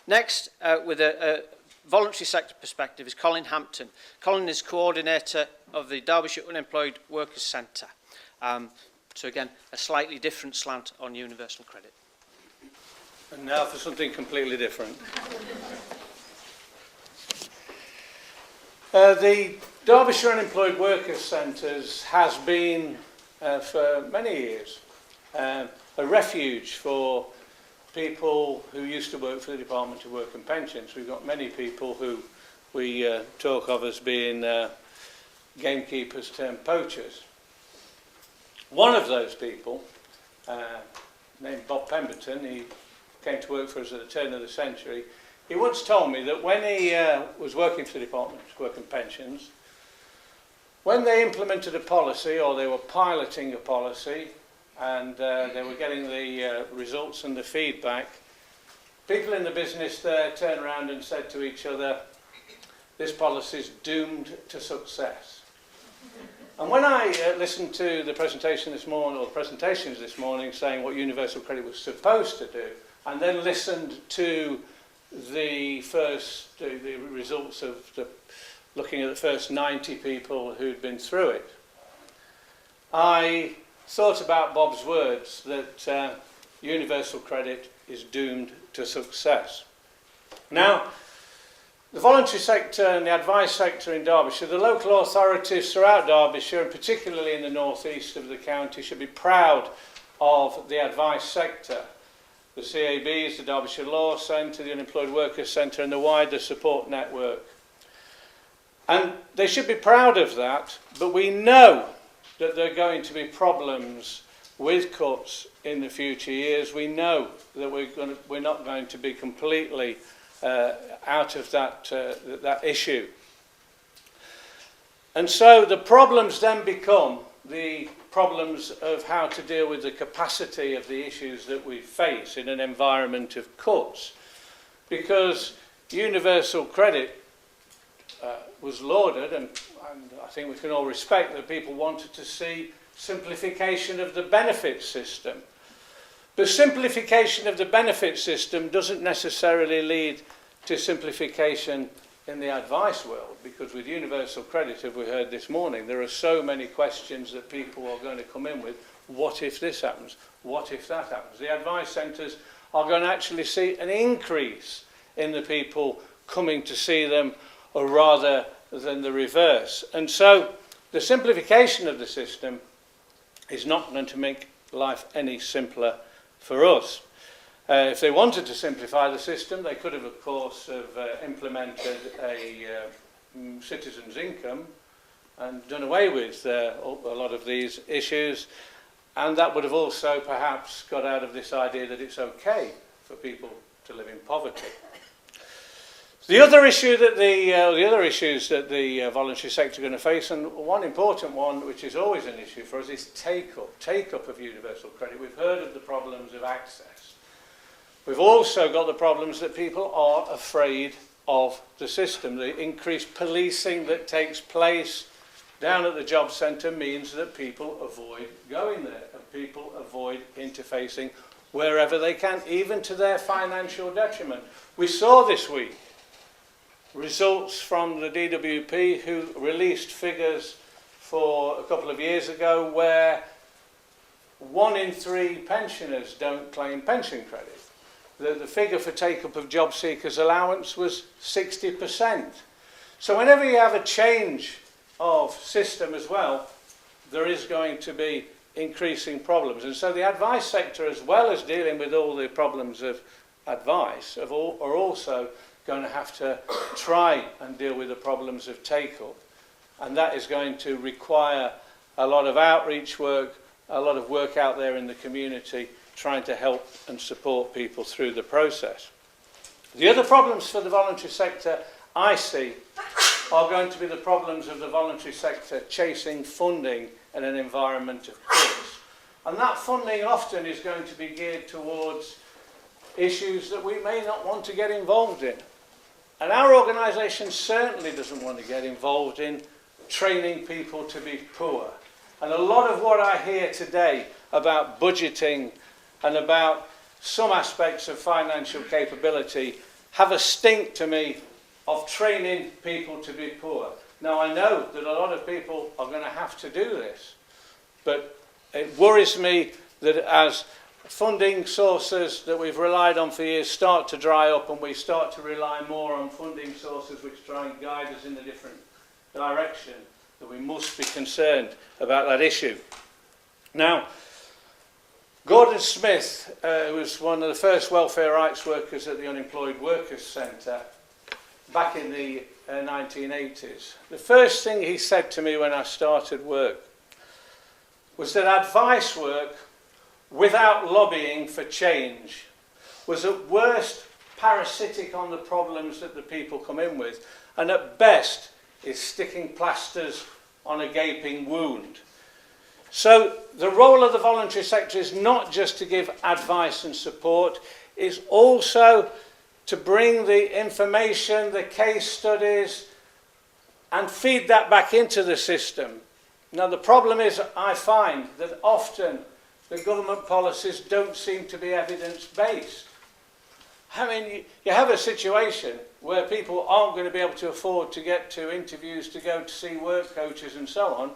Next, with a voluntary sector perspective, is Colin Hampton. Colin is coordinator of the Derbyshire Unemployed Workers Centre. So again, a slightly different slant on universal credit. And now for something completely different. The Derbyshire Unemployed Workers Centres has been, for many years, a refuge for people who used to work for the Department of Work and Pensions. We've got many people who we talk of as being gamekeepers turned poachers. One of those people, named Bob Pemberton, he came to work for us at the turn of the century. He once told me that when he was working for the Department of Work and Pensions, when they implemented a policy, or they were piloting a policy, and they were getting the results and the feedback, people in the business there turned around and said to each other, this policy is doomed to success. And when I listened to the presentation this morning, or the presentations this morning, saying what universal credit was supposed to do, and then listened to the results of looking at the first 90 people who'd been through it, I thought about Bob's words that universal credit is doomed to success. Now, the voluntary sector and the advice sector in Derbyshire, the local authorities throughout Derbyshire, and particularly in the northeast of the county, should be proud of the advice sector. The CABs, the Derbyshire Law Centre, the Unemployed Workers Centre, and the wider support network. And they should be proud of that, but we know that there are going to be problems with cuts in the future years. We know that we're not going to be completely out of that issue. And so the problems then become the problems of how to deal with the capacity of the issues that we face in an environment of cuts. Because universal credit was lauded, and I think we can all respect that people wanted to see simplification of the benefit system. But simplification of the benefit system doesn't necessarily lead to simplification in the advice world, because with universal credit, as we heard this morning, there are so many questions that people are going to come in with. What if this happens? What if that happens? The advice centres are going to actually see an increase in the people coming to see them, or rather than the reverse. And so the simplification of the system is not going to make life any simpler for us. If they wanted to simplify the system, they could have, of course, implemented a citizen's income and done away with a lot of these issues. And that would have also perhaps got out of this idea that it's okay for people to live in poverty. The other issue that the other issues that the voluntary sector are going to face, and one important one, which is always an issue for us, is take-up of universal credit. We've heard of the problems of access. We've also got the problems that people are afraid of the system. The increased policing that takes place down at the job centre means that people avoid going there, and people avoid interfacing wherever they can, even to their financial detriment. We saw this week results from the DWP, who released figures for a couple of years ago where 1 in 3 pensioners don't claim pension credit. The figure for take-up of job seekers' allowance was 60%. So whenever you have a change of system as well, there is going to be increasing problems. And so the advice sector, as well as dealing with all the problems of advice, are also going to have to try and deal with the problems of take-up. And that is going to require a lot of outreach work, a lot of work out there in the community, trying to help and support people through the process. The other problems for the voluntary sector I see are going to be the problems of the voluntary sector chasing funding in an environment of cuts. And that funding often is going to be geared towards issues that we may not want to get involved in. And our organisation certainly doesn't want to get involved in training people to be poor. And a lot of what I hear today about budgeting and about some aspects of financial capability have a stink to me of training people to be poor. Now, I know that a lot of people are going to have to do this, but it worries me that as funding sources that we've relied on for years start to dry up and we start to rely more on funding sources which try and guide us in a different direction, that we must be concerned about that issue. Now, Gordon Smith, who was one of the first welfare rights workers at the Unemployed Workers Centre back in the 1980s, the first thing he said to me when I started work was that advice work without lobbying for change was at worst parasitic on the problems that the people come in with, and at best is sticking plasters on a gaping wound. So the role of the voluntary sector is not just to give advice and support, it's also to bring the information, the case studies, and feed that back into the system. Now the problem is, I find that often the government policies don't seem to be evidence-based. I mean, you have a situation where people aren't going to be able to afford to get to interviews, to go to see work coaches and so on,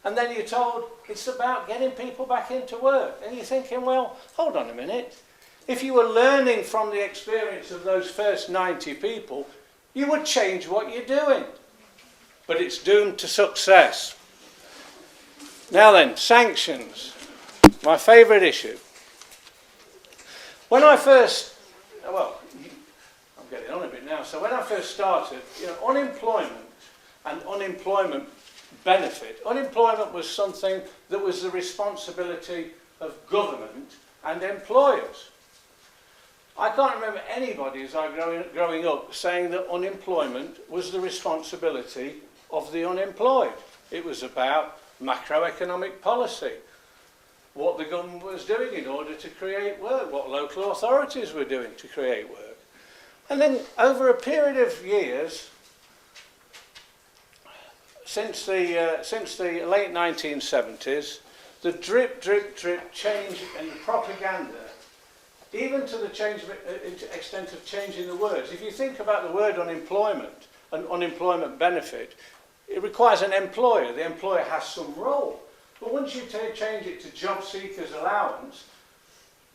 and then you're told it's about getting people back into work. And you're thinking, well, hold on a minute. If you were learning from the experience of those first 90 people, you would change what you're doing. But it's doomed to success. Now then, sanctions. My favourite issue. When I first, well, I'm getting on a bit now. So when I first started, unemployment and unemployment benefit. Unemployment was something that was the responsibility of government and employers. I can't remember anybody as I was growing up saying that unemployment was the responsibility of the unemployed. It was about macroeconomic policy, what the government was doing in order to create work, what local authorities were doing to create work. And then over a period of years, since the late 1970s, the drip, drip, drip change in the propaganda, even to the extent of changing the words. If you think about the word unemployment and unemployment benefit, it requires an employer. The employer has some role. But once you change it to job seekers allowance,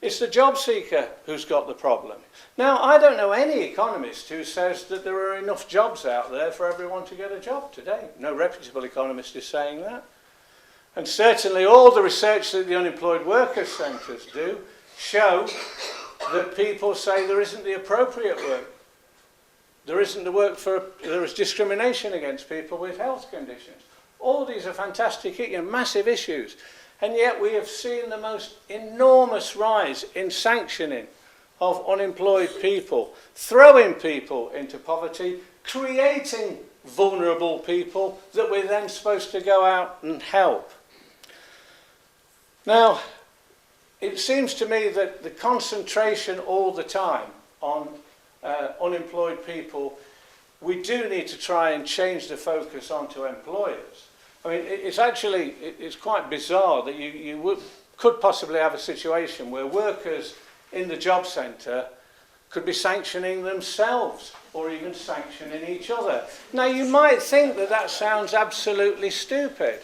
it's the job seeker who's got the problem. Now, I don't know any economist who says that there are enough jobs out there for everyone to get a job today. No reputable economist is saying that. And certainly all the research that the Unemployed Workers Centres do show that people say there isn't the appropriate work. There isn't the work there is discrimination against people with health conditions. All these are fantastic, massive issues. And yet we have seen the most enormous rise in sanctioning of unemployed people, throwing people into poverty, creating vulnerable people that we're then supposed to go out and help. Now, it seems to me that the concentration all the time on unemployed people, we do need to try and change the focus onto employers. I mean, it's quite bizarre that you could possibly have a situation where workers in the job centre could be sanctioning themselves or even sanctioning each other. Now, you might think that that sounds absolutely stupid,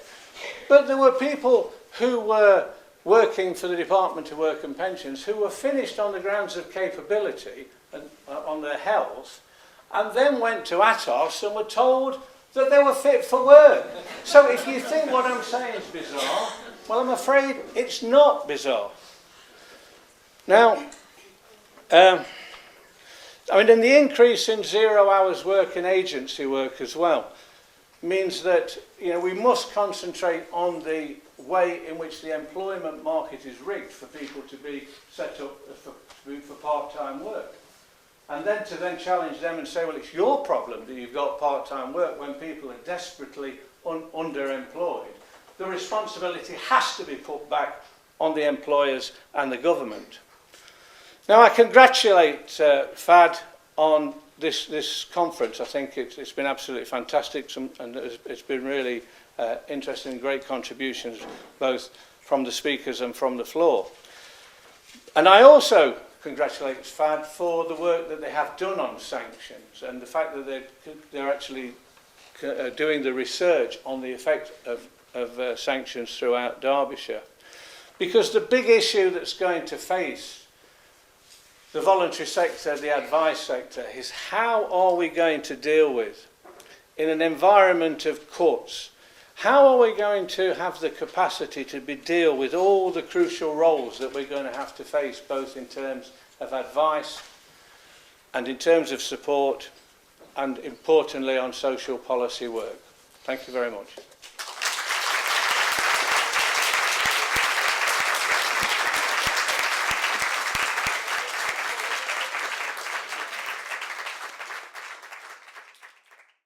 but there were people who were working for the Department of Work and Pensions who were finished on the grounds of capability and on their health, and then went to Atos and were told that they were fit for work. So if you think what I'm saying is bizarre, well, I'm afraid it's not bizarre. Now, and the increase in 0 hours work and agency work as well means that we must concentrate on the way in which the employment market is rigged for people to be set up for part-time work. And then to challenge them and say, well, it's your problem that you've got part-time work when people are desperately underemployed. The responsibility has to be put back on the employers and the government. Now, I congratulate FAD on this conference. I think it's been absolutely fantastic, and it's been really interesting and great contributions, both from the speakers and from the floor. And I also congratulate FAD for the work that they have done on sanctions and the fact that they're actually doing the research on the effect of sanctions throughout Derbyshire. Because the big issue that's going to face the voluntary sector, the advice sector, is how are we going to deal with, in an environment of cuts, how are we going to have the capacity to deal with all the crucial roles that we're going to have to face, both in terms of advice and in terms of support and, importantly, on social policy work? Thank you very much.